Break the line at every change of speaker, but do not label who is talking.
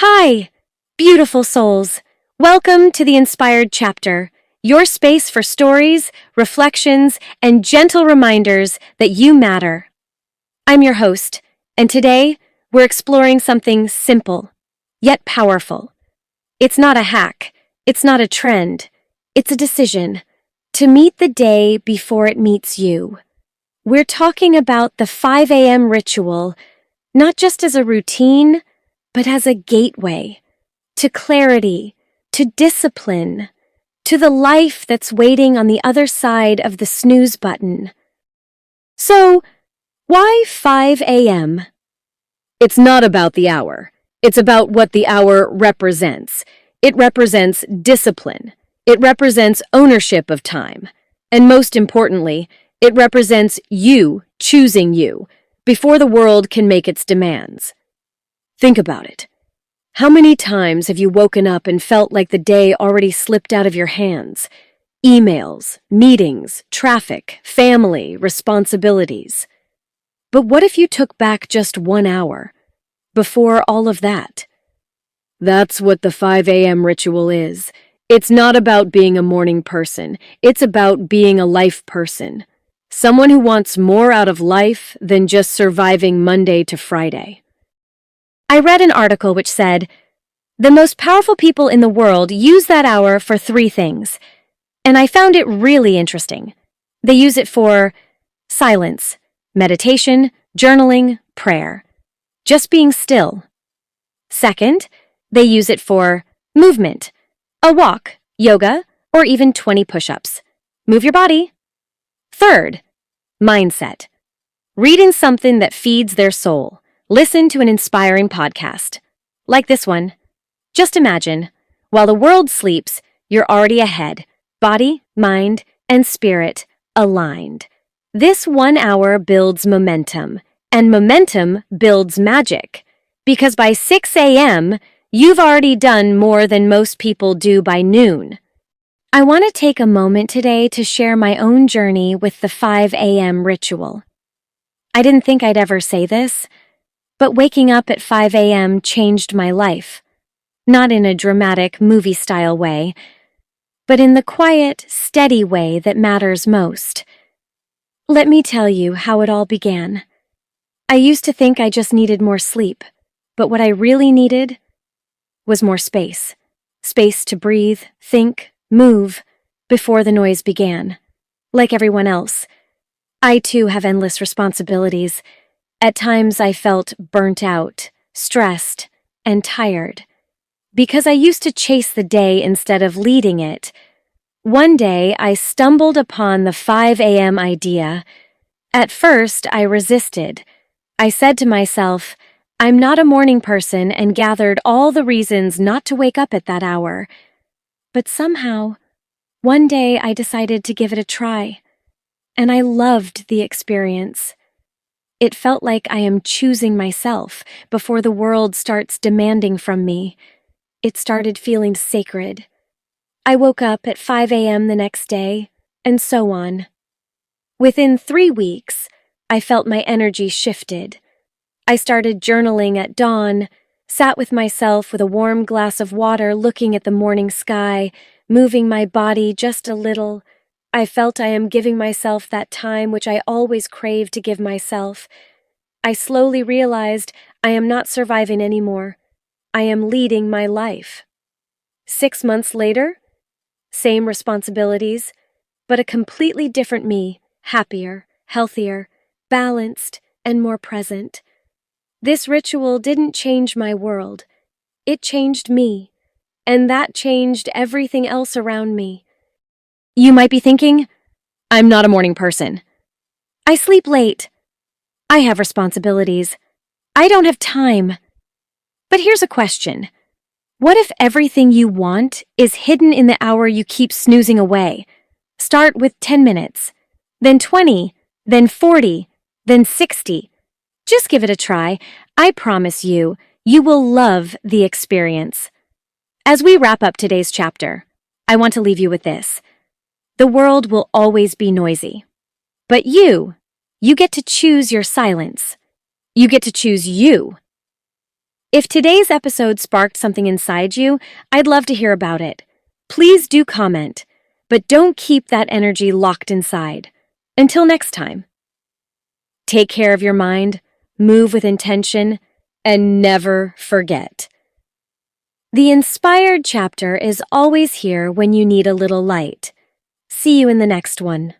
Hi, beautiful souls. Welcome to the Inspired Chapter, your space for stories, reflections, and gentle reminders that you matter. I'm your host, and today we're exploring something simple, yet powerful. It's not a hack, it's not a trend, it's a decision to meet the day before it meets you. We're talking about the 5 a.m. ritual, not just as a routine, but as a gateway to clarity, to discipline, to the life that's waiting on the other side of the snooze button. So, why 5 a.m.? It's not about the hour. It's about what the hour represents. It represents discipline. It represents ownership of time. And most importantly, it represents you choosing you before the world can make its demands. Think about it. How many times have you woken up and felt like the day already slipped out of your hands? Emails, meetings, traffic, family, responsibilities. But what if you took back just 1 hour before all of that? That's what the 5 a.m. ritual is. It's not about being a morning person. It's about being a life person. Someone who wants more out of life than just surviving Monday to Friday. I read an article which said, the most powerful people in the world use that hour for 3 things, and I found it really interesting. They use it for silence, meditation, journaling, prayer, just being still. Second, they use it for movement, a walk, yoga, or even 20 push-ups. Move your body. Third, mindset, reading something that feeds their soul. Listen to an inspiring podcast, like this one. Just imagine, while the world sleeps, you're already ahead, body, mind, and spirit aligned. This 1 hour builds momentum, and momentum builds magic, because by 6 a.m., you've already done more than most people do by noon. I want to take a moment today to share my own journey with the 5 a.m. ritual. I didn't think I'd ever say this, but waking up at 5 a.m. changed my life. Not in a dramatic movie-style way, but in the quiet, steady way that matters most. Let me tell you how it all began. I used to think I just needed more sleep, but what I really needed was more space. Space to breathe, think, move, before the noise began. Like everyone else, I too have endless responsibilities. At times I felt burnt out, stressed, and tired. Because I used to chase the day instead of leading it, one day I stumbled upon the 5 a.m. idea. At first, I resisted. I said to myself, I'm not a morning person, and gathered all the reasons not to wake up at that hour. But somehow, one day I decided to give it a try, and I loved the experience. It felt like I am choosing myself before the world starts demanding from me. It started feeling sacred. I woke up at 5 a.m. the next day, and so on. Within 3 weeks, I felt my energy shifted. I started journaling at dawn, sat with myself with a warm glass of water looking at the morning sky, moving my body just a little. I felt I am giving myself that time which I always craved to give myself. I slowly realized I am not surviving anymore. I am leading my life. 6 months later, same responsibilities, but a completely different me, happier, healthier, balanced, and more present. This ritual didn't change my world. It changed me, and that changed everything else around me. You might be thinking, I'm not a morning person. I sleep late. I have responsibilities. I don't have time. But here's a question. What if everything you want is hidden in the hour you keep snoozing away? Start with 10 minutes, then 20, then 40, then 60. Just give it a try. I promise you, you will love the experience. As we wrap up today's chapter, I want to leave you with this. The world will always be noisy. But you get to choose your silence. You get to choose you. If today's episode sparked something inside you, I'd love to hear about it. Please do comment, but don't keep that energy locked inside. Until next time, take care of your mind, move with intention, and never forget. The inspired chapter is always here when you need a little light. See you in the next one.